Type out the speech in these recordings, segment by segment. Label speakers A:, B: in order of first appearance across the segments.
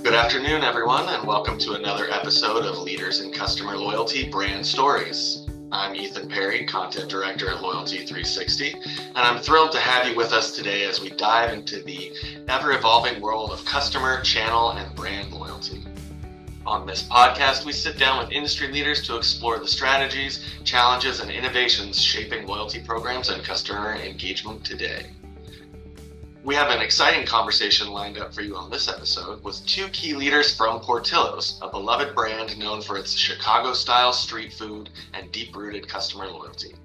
A: Good afternoon, everyone, and welcome to another episode of Leaders in Customer Loyalty Brand Stories. I'm Ethan Perry, Content Director at Loyalty 360, and I'm thrilled to have you with us today as we dive into the ever-evolving world of customer, channel, and brand loyalty. On this podcast, we sit down with industry leaders to explore the strategies, challenges, and innovations shaping loyalty programs and customer engagement today. We have an exciting conversation lined up for you on this episode with two key leaders from Portillo's, a beloved brand known for its Chicago-style street food and deep-rooted customer loyalty.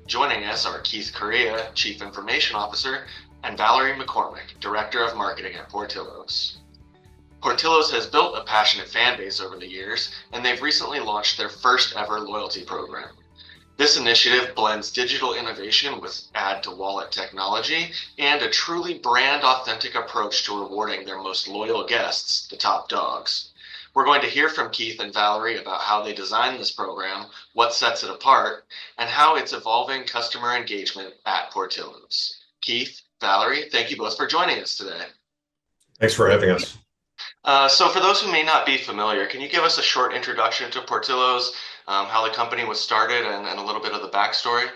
A: Joining us are Keith Correia, Chief Information Officer, and Vallory McCormack, Director of Marketing at Portillo's. Portillo's has built a passionate fan base over the years, and they've recently launched their first ever loyalty program. This initiative blends digital innovation with add-to-wallet technology and a truly brand-authentic approach to rewarding their most loyal guests, the top dogs. We're going to hear from Keith and Vallory about how they designed this program, what sets it apart, and how it's evolving customer engagement at Portillo's. Keith, Vallory, thank you both for joining us today.
B: Thanks for having us.
A: So for those who may not be familiar, can you give us a short introduction to Portillo's, how the company was started, and a little bit of the backstory?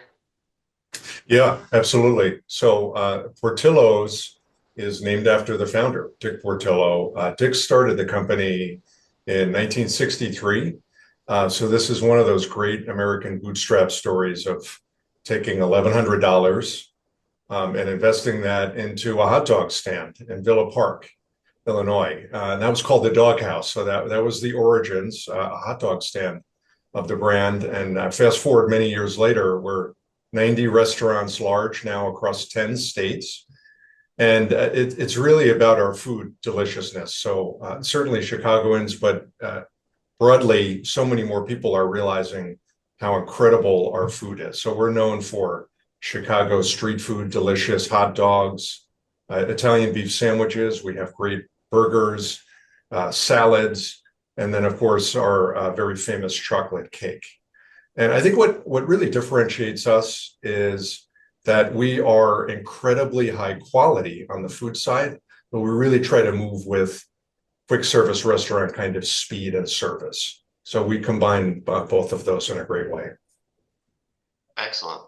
B: Yeah, absolutely. So Portillo's is named after the founder, Dick Portillo. Dick started the company in 1963. So this is one of those great American bootstrap stories of taking $1,100 and investing that into a hot dog stand in Villa Park, Illinois. And that was called the Dog House. So that was the origins, a hot dog stand of the brand. And fast forward many years later, we're 90 restaurants large now across 10 states. And it's really about our food deliciousness. So certainly Chicagoans, but broadly, so many more people are realizing how incredible our food is. So we're known for Chicago street food, delicious hot dogs, Italian beef sandwiches. We have great burgers, salads, and then, of course, our very famous chocolate cake. And I think what really differentiates us is that we are incredibly high quality on the food side, but we really try to move with quick service restaurant kind of speed and service. So we combine both of those in a great way.
A: Excellent.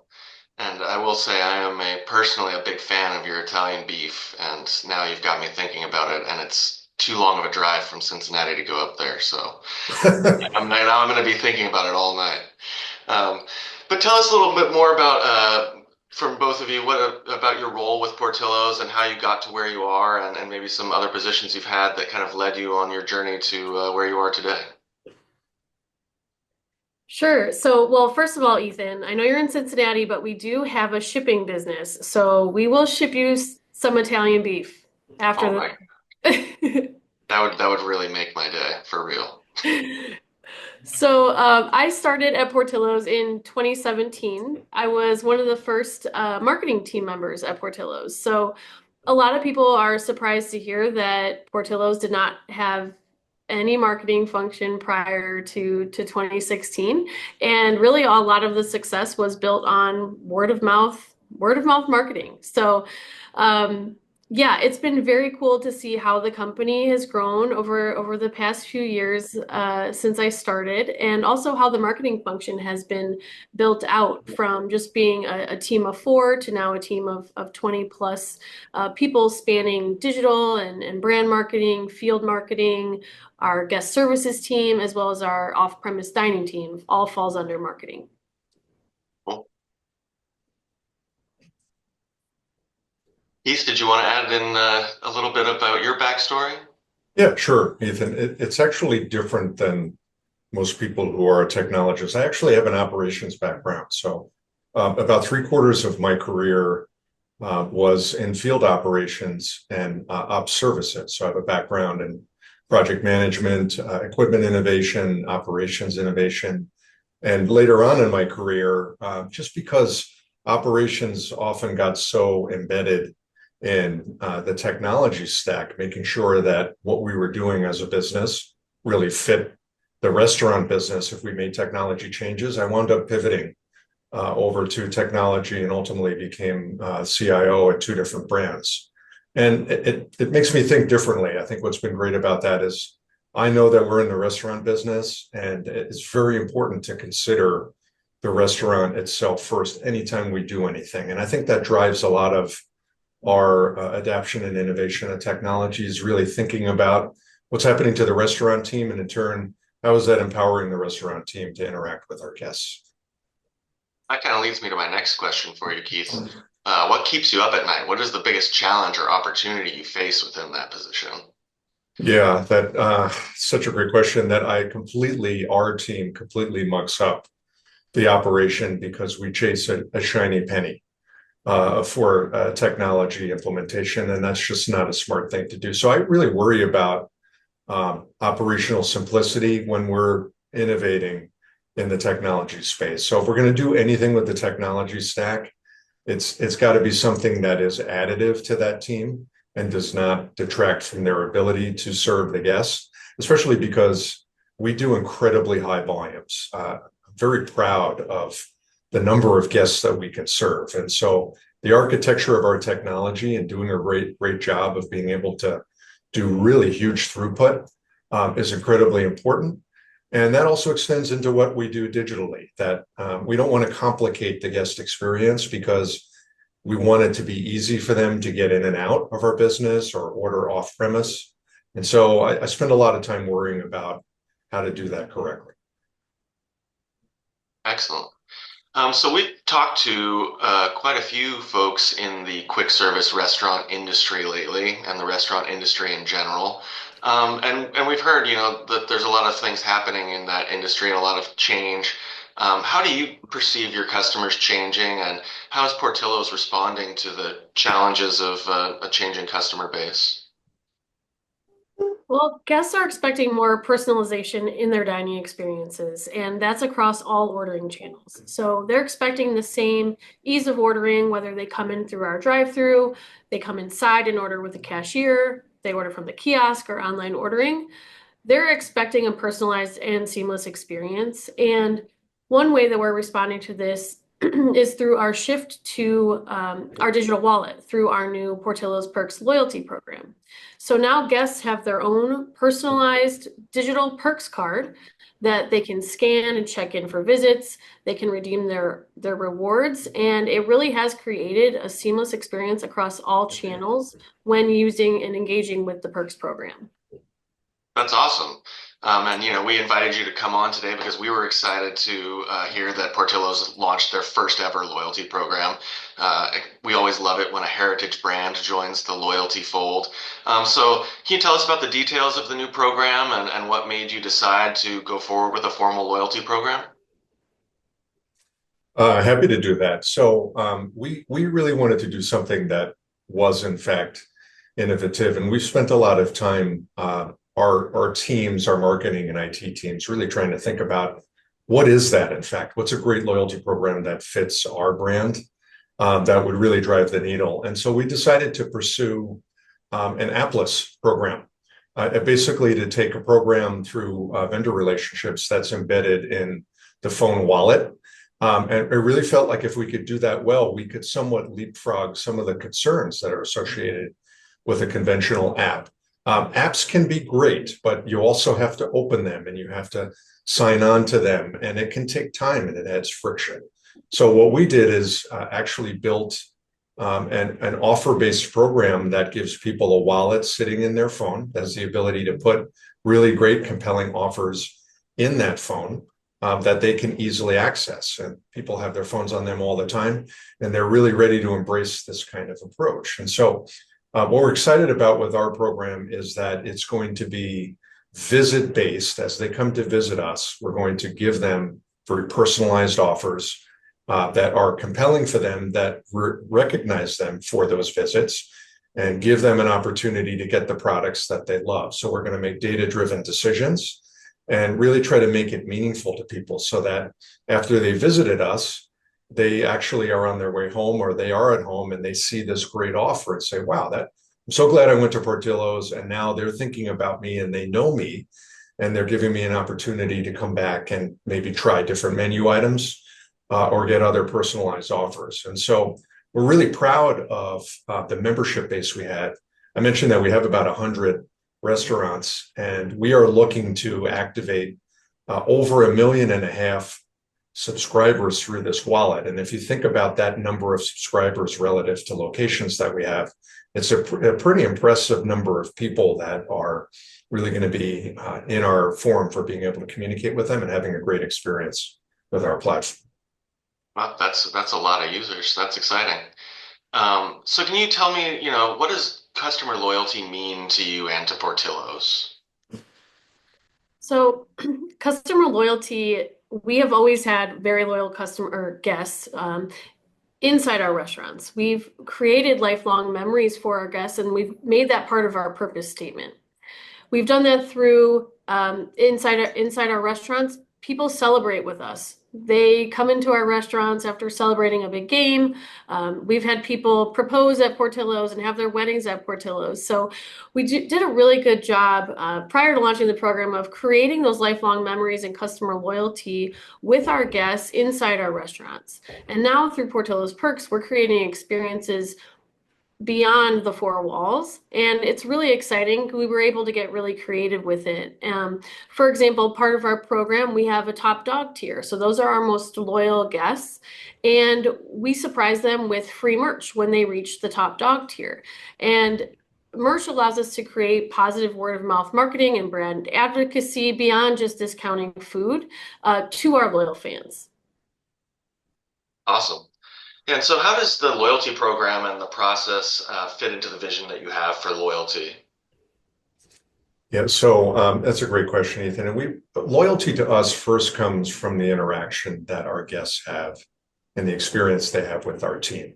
A: And I will say I am personally a big fan of your Italian beef, and now you've got me thinking about it, and it's too long of a drive from Cincinnati to go up there. So I'm going to be thinking about it all night. But tell us a little bit more about, from both of you, about your role with Portillo's and how you got to where you are, and maybe some other positions you've had that kind of led you on your journey to where you are today.
C: Sure. So, well, first of all, Ethan, I know you're in Cincinnati, but we do have a shipping business. So we will ship you some Italian beef after
A: That would really make my day, for real.
C: So I started at Portillo's in 2017. I was one of the first marketing team members at Portillo's. So a lot of people are surprised to hear that Portillo's did not have any marketing function prior to 2016. And really a lot of the success was built on word of mouth marketing. So yeah, it's been very cool to see how the company has grown over the past few years since I started, and also how the marketing function has been built out from just being a team of 4 to now a team of 20 plus people spanning digital and brand marketing, field marketing, our guest services team, as well as our off-premise dining team, all falls under marketing.
A: Keith, did you want to add in a little bit about your backstory?
B: Yeah, sure, Ethan. It's actually different than most people who are technologists. I actually have an operations background. So about 3/4 of my career was in field operations and ops services. So I have a background in project management, equipment innovation, operations innovation. And later on in my career, just because operations often got so embedded in the technology stack, making sure that what we were doing as a business really fit the restaurant business if we made technology changes, I wound up pivoting over to technology and ultimately became CIO at 2 different brands. And it makes me think differently. I think what's been great about that is I know that we're in the restaurant business, and it's very important to consider the restaurant itself first anytime we do anything. And I think that drives a lot of our adaptation and innovation and technology, is really thinking about what's happening to the restaurant team, and in turn, how is that empowering the restaurant team to interact with our guests?
A: That kind of leads me to my next question for you, Keith. What keeps you up at night? What is the biggest challenge or opportunity you face within that position?
B: Yeah, that such a great question that our team completely mucks up the operation because we chase a shiny penny for technology implementation, and that's just not a smart thing to do. So I really worry about operational simplicity when we're innovating in the technology space. So if we're going to do anything with the technology stack, it's got to be something that is additive to that team and does not detract from their ability to serve the guests, especially because we do incredibly high volumes. I'm very proud of the number of guests that we can serve. And so the architecture of our technology and doing a great job of being able to do really huge throughput is incredibly important. And that also extends into what we do digitally, that we don't want to complicate the guest experience because we want it to be easy for them to get in and out of our business or order off premise. And so I spend a lot of time worrying about how to do that correctly.
A: Excellent. So we've talked to quite a few folks in the quick service restaurant industry lately, and the restaurant industry in general. And we've heard, that there's a lot of things happening in that industry and a lot of change. How do you perceive your customers changing, and how is Portillo's responding to the challenges of a changing customer base?
C: Well, guests are expecting more personalization in their dining experiences, and that's across all ordering channels. So they're expecting the same ease of ordering, whether they come in through our drive-through, they come inside and order with the cashier, they order from the kiosk or online ordering. They're expecting a personalized and seamless experience. And one way that we're responding to this is through our shift to our digital wallet through our new Portillo's Perks loyalty program. So now guests have their own personalized digital perks card that they can scan and check in for visits. They can redeem their rewards, and it really has created a seamless experience across all channels when using and engaging with the perks program.
A: That's awesome. And we invited you to come on today because we were excited to hear that Portillo's launched their first ever loyalty program. We always love it when a heritage brand joins the loyalty fold. So can you tell us about the details of the new program and what made you decide to go forward with a formal loyalty program?
B: Happy to do that. So we really wanted to do something that was in fact innovative, and we've spent a lot of time our teams, our marketing and IT teams, really trying to think about what is that, in fact, what's a great loyalty program that fits our brand, that would really drive the needle. And so we decided to pursue an appless program, basically to take a program through vendor relationships that's embedded in the phone wallet. And it really felt like if we could do that well, we could somewhat leapfrog some of the concerns that are associated with a conventional app. Apps can be great, but you also have to open them and you have to sign on to them, and it can take time and it adds friction. So what we did is actually built an offer-based program that gives people a wallet sitting in their phone, that has the ability to put really great, compelling offers in that phone that they can easily access. And people have their phones on them all the time, and they're really ready to embrace this kind of approach. And so what we're excited about with our program is that it's going to be visit-based. As they come to visit us, we're going to give them very personalized offers that are compelling for them, that recognize them for those visits and give them an opportunity to get the products that they love. So we're going to make data-driven decisions and really try to make it meaningful to people so that after they visited us, they actually are on their way home or they are at home and they see this great offer and say, wow, I'm so glad I went to Portillo's, and now they're thinking about me and they know me and they're giving me an opportunity to come back and maybe try different menu items or get other personalized offers. And so we're really proud of the membership base we had. I mentioned that we have about 100 restaurants, and we are looking to activate over 1.5 million subscribers through this wallet. And if you think about that number of subscribers relative to locations that we have, it's a pretty impressive number of people that are really going to be in our forum for being able to communicate with them and having a great experience with our platform.
A: Well, that's a lot of users. That's exciting. So can you tell me, what does customer loyalty mean to you and to Portillo's?
C: So customer loyalty, we have always had very loyal customer or guests inside our restaurants. We've created lifelong memories for our guests, and we've made that part of our purpose statement. We've done that through inside our restaurants. People celebrate with us. They come into our restaurants after celebrating a big game. We've had people propose at Portillo's and have their weddings at Portillo's. So we did a really good job prior to launching the program of creating those lifelong memories and customer loyalty with our guests inside our restaurants. And now through Portillo's Perks, we're creating experiences beyond the four walls, and it's really exciting. We were able to get really creative with it. For example, part of our program, we have a top dog tier. So those are our most loyal guests, and we surprise them with free merch when they reach the top dog tier. And merch allows us to create positive word of mouth marketing and brand advocacy beyond just discounting food to our loyal fans.
A: Awesome. And so how does the loyalty program and the process fit into the vision that you have for loyalty?
B: Yeah, so that's a great question, Ethan. And loyalty to us first comes from the interaction that our guests have and the experience they have with our team.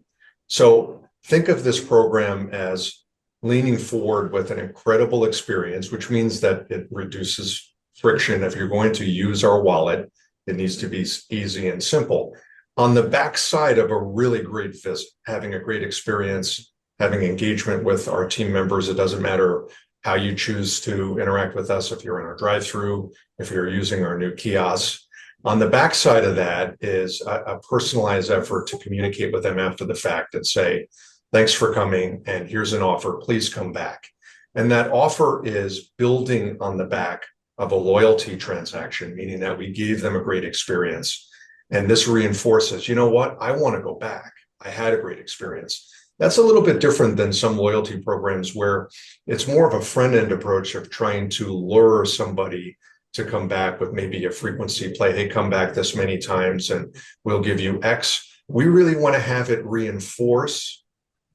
B: So think of this program as leaning forward with an incredible experience, which means that it reduces friction. If you're going to use our wallet, it needs to be easy and simple. On the backside of a really great visit, having a great experience, having engagement with our team members, it doesn't matter how you choose to interact with us, if you're in our drive-through, if you're using our new kiosks. On the backside of that is a personalized effort to communicate with them after the fact and say, thanks for coming, and here's an offer, please come back. And that offer is building on the back of a loyalty transaction, meaning that we gave them a great experience. And this reinforces, you know what, I want to go back. I had a great experience. That's a little bit different than some loyalty programs where it's more of a front-end approach of trying to lure somebody to come back with maybe a frequency play. Hey, come back this many times and we'll give you X. We really want to have it reinforce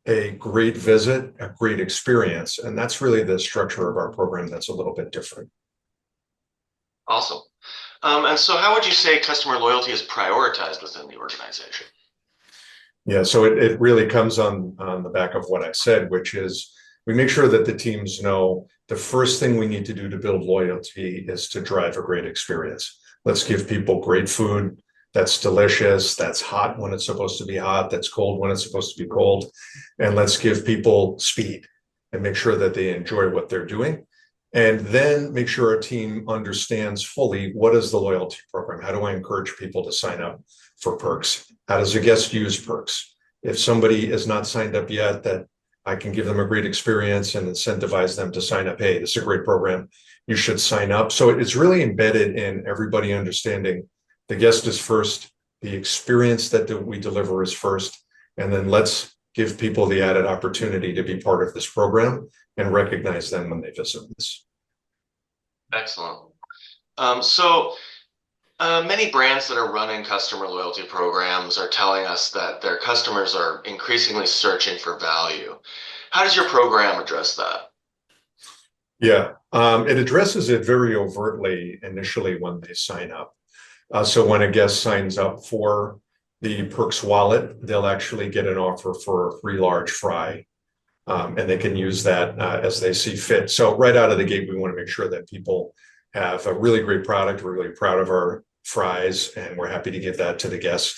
B: a great visit, a great experience. And that's really the structure of our program that's a little bit different.
A: Awesome. And so how would you say customer loyalty is prioritized within the organization?
B: Yeah, so it really comes on the back of what I said, which is we make sure that the teams know the first thing we need to do to build loyalty is to drive a great experience. Let's give people great food that's delicious, that's hot when it's supposed to be hot, that's cold when it's supposed to be cold. And let's give people speed and make sure that they enjoy what they're doing. And then make sure our team understands fully what is the loyalty program? How do I encourage people to sign up for Perks? How does a guest use Perks? If somebody is not signed up yet, that I can give them a great experience and incentivize them to sign up. Hey, this is a great program. You should sign up. So it's really embedded in everybody understanding the guest is first, the experience that we deliver is first, and then let's give people the added opportunity to be part of this program and recognize them when they visit us.
A: Excellent. So many brands that are running customer loyalty programs are telling us that their customers are increasingly searching for value. How does your program address that?
B: Yeah, it addresses it very overtly initially when they sign up. So when a guest signs up for the Perks wallet, they'll actually get an offer for a free large fry. And they can use that as they see fit. So right out of the gate, we want to make sure that people have a really great product. We're really proud of our fries, and we're happy to give that to the guest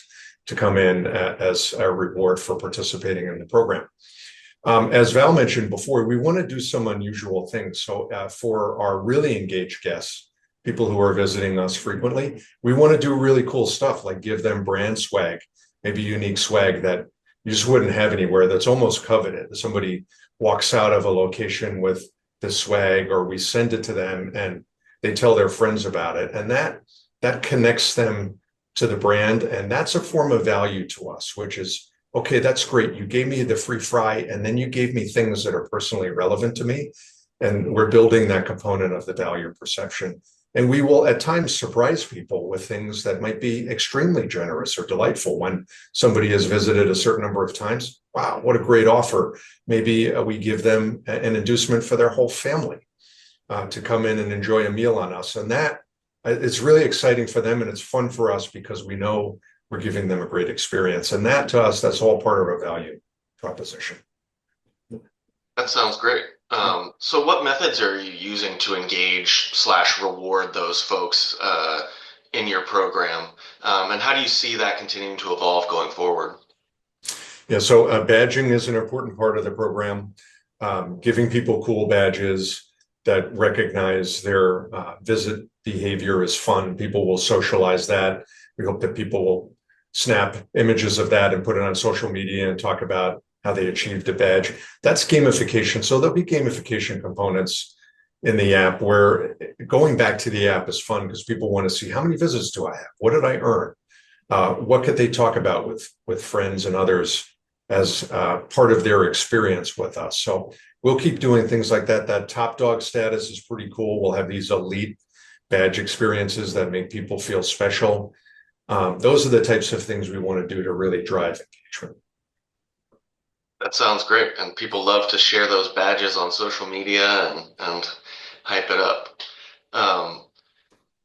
B: to come in as a reward for participating in the program. As Val mentioned before, we want to do some unusual things. So for our really engaged guests, people who are visiting us frequently, we want to do really cool stuff like give them brand swag, maybe unique swag that you just wouldn't have anywhere that's almost coveted. Somebody walks out of a location with the swag, or we send it to them and they tell their friends about it. And that connects them to the brand. And that's a form of value to us, which is, okay, that's great. You gave me the free fry, and then you gave me things that are personally relevant to me. And we're building that component of the value perception. And we will at times surprise people with things that might be extremely generous or delightful. When somebody has visited a certain number of times, wow, what a great offer. Maybe we give them an inducement for their whole family to come in and enjoy a meal on us. And that it's really exciting for them, and it's fun for us because we know we're giving them a great experience. And that to us, that's all part of a value proposition.
A: That sounds great. So what methods are you using to engage / reward those folks in your program? And how do you see that continuing to evolve going forward?
B: Yeah, so badging is an important part of the program. Giving people cool badges that recognize their visit behavior is fun. People will socialize that. We hope that people will snap images of that and put it on social media and talk about how they achieved a badge. That's gamification. So there'll be gamification components in the app where going back to the app is fun because people want to see, how many visits do I have? What did I earn? What could they talk about with friends and others as part of their experience with us? So we'll keep doing things like that. That top dog status is pretty cool. We'll have these elite badge experiences that make people feel special. Those are the types of things we want to do to really drive engagement.
A: That sounds great. And people love to share those badges on social media and hype it up.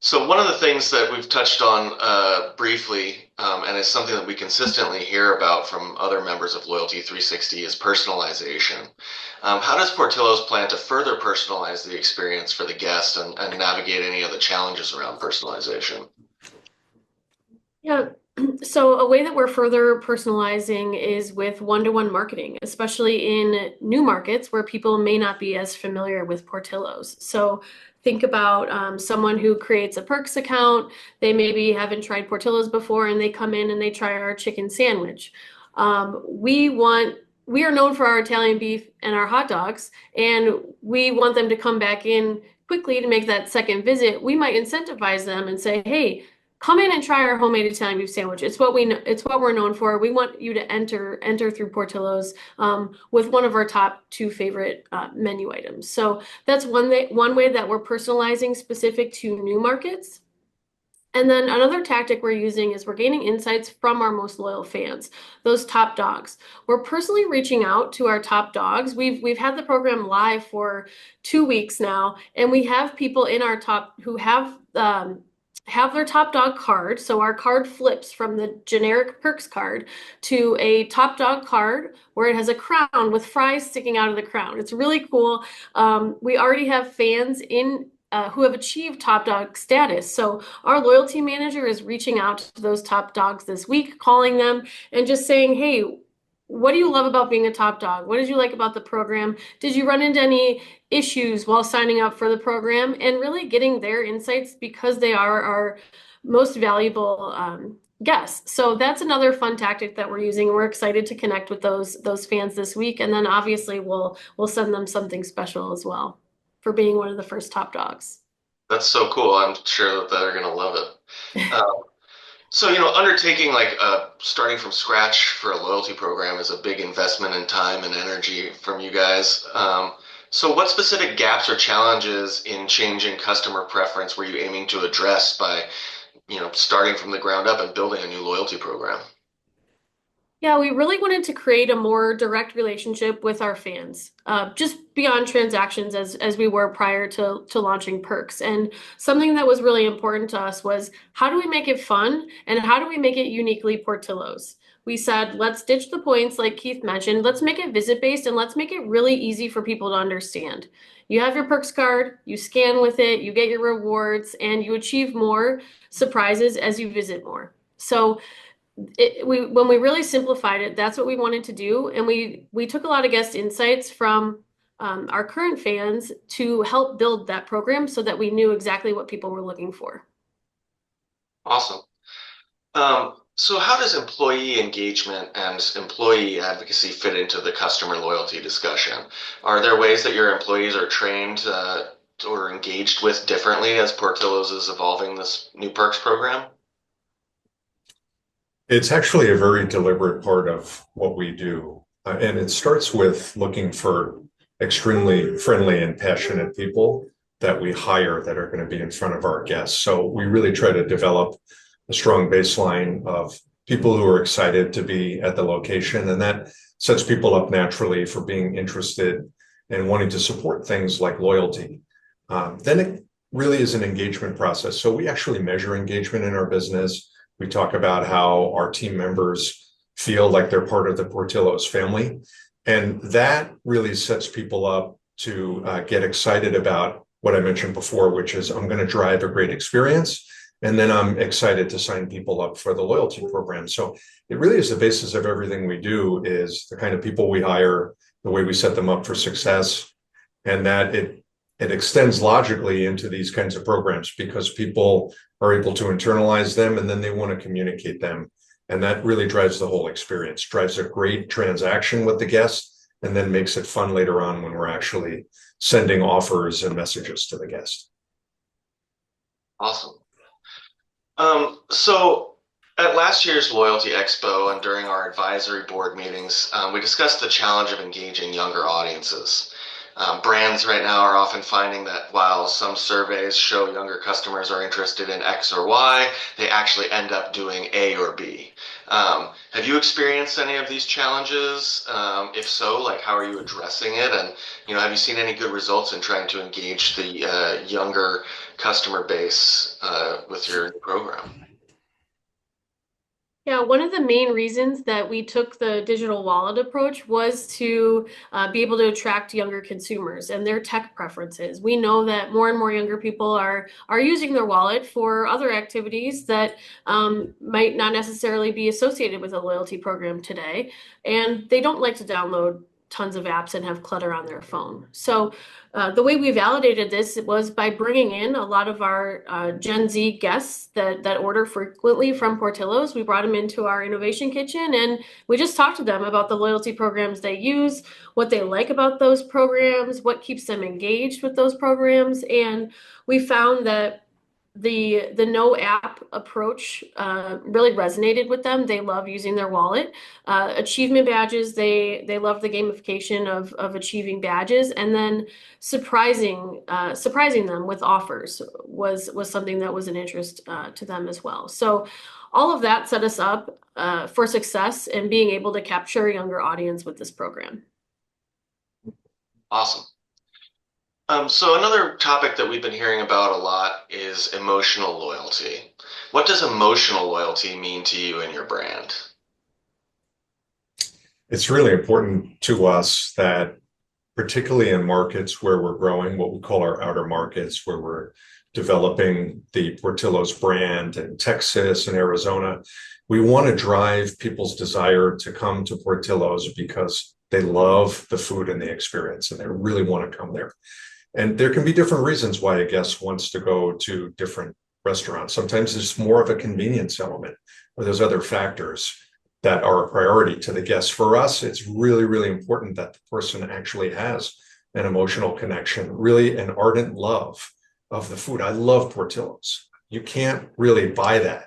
A: So one of the things that we've touched on briefly, and is something that we consistently hear about from other members of Loyalty 360, is personalization. How does Portillo's plan to further personalize the experience for the guest and navigate any of the challenges around personalization?
C: Yeah, so a way that we're further personalizing is with one-to-one marketing, especially in new markets where people may not be as familiar with Portillo's. So think about someone who creates a Perks account. They maybe haven't tried Portillo's before, and they come in and they try our chicken sandwich. We are known for our Italian beef and our hot dogs, and we want them to come back in quickly to make that second visit. We might incentivize them and say, hey, come in and try our homemade Italian beef sandwich. It's what we're known for. We want you to enter through Portillo's with one of our top 2 favorite menu items. So that's one way that we're personalizing specific to new markets. And then another tactic we're using is we're gaining insights from our most loyal fans, those top dogs. We're personally reaching out to our top dogs. We've had the program live for 2 weeks now, and we have people in our top who have their top dog card. So our card flips from the generic Perks card to a top dog card where it has a crown with fries sticking out of the crown. It's really cool. We already have fans in who have achieved top dog status. So our loyalty manager is reaching out to those top dogs this week, calling them and just saying, hey, what do you love about being a top dog? What did you like about the program? Did you run into any issues while signing up for the program? And really getting their insights because they are our most valuable guests. So that's another fun tactic that we're using. We're excited to connect with those fans this week. And then obviously we'll send them something special as well for being one of the first top dogs.
A: That's so cool. I'm sure that they're going to love it. So, undertaking starting from scratch for a loyalty program is a big investment in time and energy from you guys. So what specific gaps or challenges in changing customer preference were you aiming to address by, starting from the ground up and building a new loyalty program?
C: Yeah, we really wanted to create a more direct relationship with our fans, just beyond transactions as we were prior to launching Perks. And something that was really important to us was, how do we make it fun and how do we make it uniquely Portillo's? We said, let's ditch the points like Keith mentioned. Let's make it visit-based and let's make it really easy for people to understand. You have your Perks card, you scan with it, you get your rewards, and you achieve more surprises as you visit more. So when we really simplified it, that's what we wanted to do. And we took a lot of guest insights from our current fans to help build that program so that we knew exactly what people were looking for.
A: Awesome. So how does employee engagement and employee advocacy fit into the customer loyalty discussion? Are there ways that your employees are trained or engaged with differently as Portillo's is evolving this new perks program?
B: It's actually a very deliberate part of what we do. And it starts with looking for extremely friendly and passionate people that we hire that are going to be in front of our guests. So we really try to develop a strong baseline of people who are excited to be at the location. And that sets people up naturally for being interested and wanting to support things like loyalty. Then it really is an engagement process. So we actually measure engagement in our business. We talk about how our team members feel like they're part of the Portillo's family. And that really sets people up to get excited about what I mentioned before, which is I'm going to drive a great experience. And then I'm excited to sign people up for the loyalty program. So it really is the basis of everything we do is the kind of people we hire, the way we set them up for success, and that it extends logically into these kinds of programs because people are able to internalize them and then they want to communicate them. And that really drives the whole experience, drives a great transaction with the guest, and then makes it fun later on when we're actually sending offers and messages to the guest.
A: Awesome. So at last year's Loyalty Expo and during our advisory board meetings, we discussed the challenge of engaging younger audiences. Brands right now are often finding that while some surveys show younger customers are interested in X or Y, they actually end up doing A or B. Have you experienced any of these challenges? If so, like how are you addressing it? And have you seen any good results in trying to engage the younger customer base with your program?
C: Yeah, one of the main reasons that we took the digital wallet approach was to be able to attract younger consumers and their tech preferences. We know that more and more younger people are using their wallet for other activities that might not necessarily be associated with a loyalty program today, and they don't like to download tons of apps and have clutter on their phone. So the way we validated this was by bringing in a lot of our Gen Z guests that order frequently from Portillo's. We brought them into our innovation kitchen and we just talked to them about the loyalty programs they use, what they like about those programs, what keeps them engaged with those programs. And we found that the no app approach really resonated with them. They love using their wallet. Achievement badges, they love the gamification of achieving badges, and then surprising them with offers was something that was an interest to them as well. So all of that set us up for success in being able to capture a younger audience with this program.
A: Awesome. So another topic that we've been hearing about a lot is emotional loyalty. What does emotional loyalty mean to you and your brand?
B: It's really important to us that, particularly in markets where we're growing, what we call our outer markets, where we're developing the Portillo's brand in Texas and Arizona, we want to drive people's desire to come to Portillo's because they love the food and the experience and they really want to come there. And there can be different reasons why a guest wants to go to different restaurants. Sometimes there's more of a convenience element, or there's other factors that are a priority to the guests. For us, it's really, really important that the person actually has an emotional connection, really an ardent love of the food. I love Portillo's. You can't really buy that,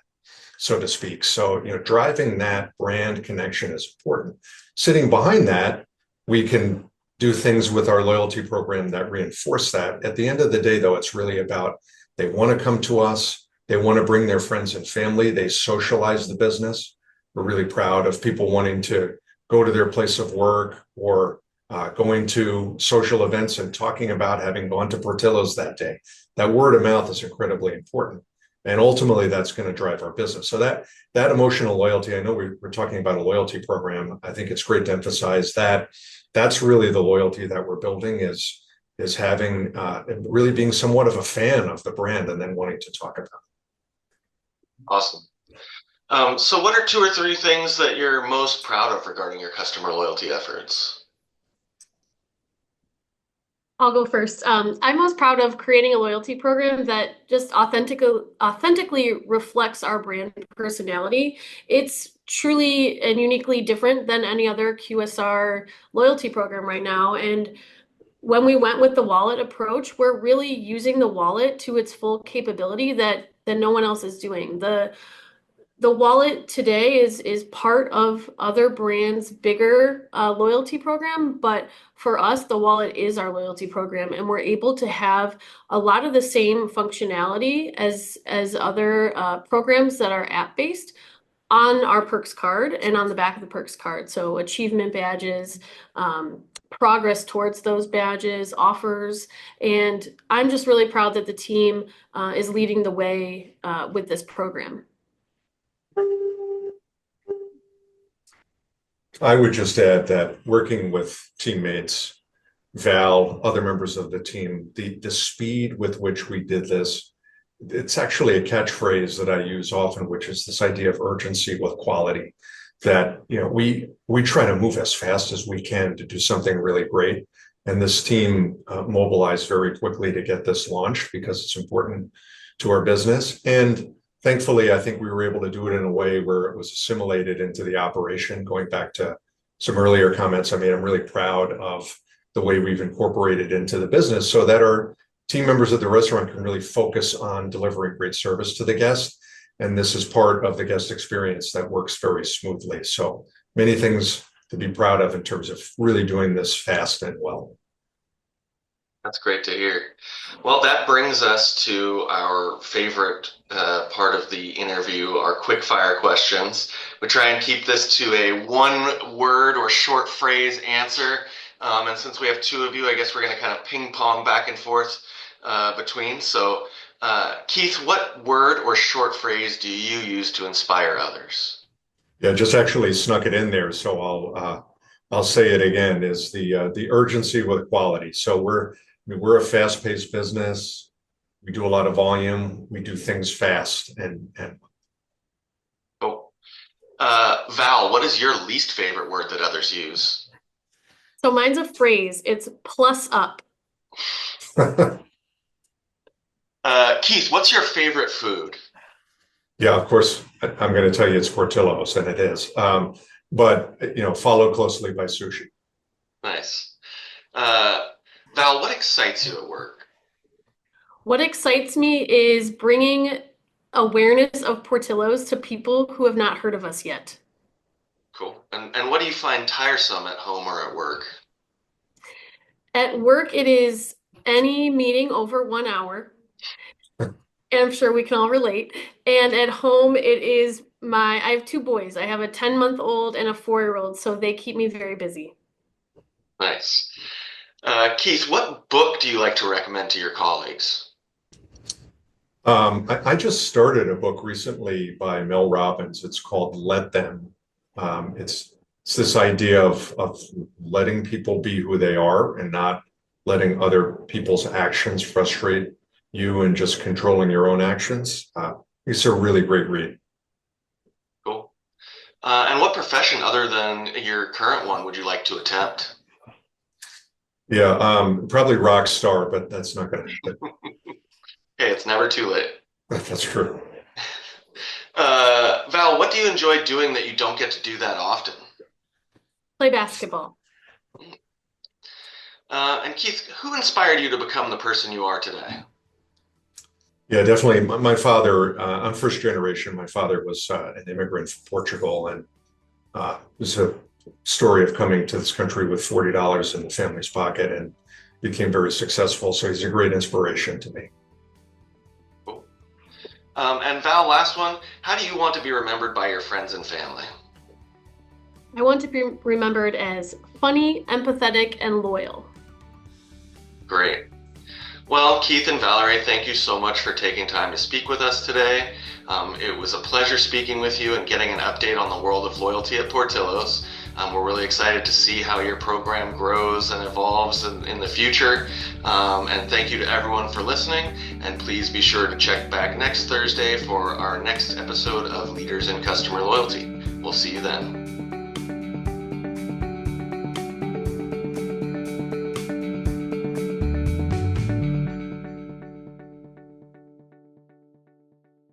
B: so to speak. So, driving that brand connection is important. Sitting behind that, we can do things with our loyalty program that reinforce that. At the end of the day, though, it's really about they want to come to us. They want to bring their friends and family. They socialize the business. We're really proud of people wanting to go to their place of work or going to social events and talking about having gone to Portillo's that day. That word of mouth is incredibly important. And ultimately, that's going to drive our business. So that emotional loyalty, I know we're talking about a loyalty program. I think it's great to emphasize that that's really the loyalty that we're building is having really being somewhat of a fan of the brand and then wanting to talk about it.
A: Awesome. So what are 2 or 3 things that you're most proud of regarding your customer loyalty efforts?
C: I'll go first. I'm most proud of creating a loyalty program that just authentically reflects our brand personality. It's truly and uniquely different than any other QSR loyalty program right now. And when we went with the wallet approach, we're really using the wallet to its full capability that no one else is doing. The wallet today is part of other brands' bigger loyalty program, but for us, the wallet is our loyalty program, and we're able to have a lot of the same functionality as other programs that are app-based on our Perks card and on the back of the Perks card. So achievement badges, progress towards those badges, offers, and I'm just really proud that the team is leading the way with this program.
B: I would just add that working with teammates, Val, other members of the team, the speed with which we did this, it's actually a catchphrase that I use often, which is this idea of urgency with quality. That, you know, we try to move as fast as we can to do something really great. And this team mobilized very quickly to get this launched because it's important to our business. And thankfully, I think we were able to do it in a way where it was assimilated into the operation. Going back to some earlier comments I made, I'm really proud of the way we've incorporated into the business so that our team members at the restaurant can really focus on delivering great service to the guest. And this is part of the guest experience that works very smoothly. So many things to be proud of in terms of really doing this fast and well.
A: That's great to hear. Well, that brings us to our favorite part of the interview, our quick fire questions. We try and keep this to a one word or short phrase answer. And since we have two of you, I guess we're going to kind of ping pong back and forth between. So, Keith, what word or short phrase do you use to inspire others?
B: Yeah, just actually snuck it in there. So I'll say it again, is the urgency with quality. So we're a fast-paced business. We do a lot of volume. We do things fast and
A: Oh, Val, what is your least favorite word that others use?
C: So mine's a phrase. It's plus up.
A: Keith, what's your favorite food?
B: Yeah, of course, I'm going to tell you it's Portillo's, and it is. But, you know, followed closely by sushi.
A: Nice. Val, what excites you at work?
C: What excites me is bringing awareness of Portillo's to people who have not heard of us yet.
A: Cool. And what do you find tiresome at home or at work?
C: At work, it is any meeting over 1 hour. And I'm sure we can all relate. And at home, it is I have two boys. I have a 10-month-old and a 4-year-old, so they keep me very busy.
A: Nice. Keith, what book do you like to recommend to your colleagues?
B: I just started a book recently by Mel Robbins. It's called Let Them. It's this idea of letting people be who they are and not letting other people's actions frustrate you and just controlling your own actions. It's a really great read.
A: Cool. And what profession other than your current one would you like to attempt?
B: Yeah, probably rock star, but that's not going to happen.
A: Hey, it's never too late.
B: That's true.
A: Val, what do you enjoy doing that you don't get to do that often?
C: Play basketball.
A: And Keith, who inspired you to become the person you are today?
B: Yeah, definitely. My father, I'm first generation. My father was an immigrant from Portugal, and it was a story of coming to this country with $40 in the family's pocket and became very successful. So he's a great inspiration to me.
A: Cool. And Val, last one, how do you want to be remembered by your friends and family?
C: I want to be remembered as funny, empathetic, and loyal.
A: Great. Well, Keith and Vallory, thank you so much for taking time to speak with us today. It was a pleasure speaking with you and getting an update on the world of loyalty at Portillo's. We're really excited to see how your program grows and evolves in the future. And thank you to everyone for listening. And please be sure to check back next Thursday for our next episode of Leaders in Customer Loyalty. We'll see you then.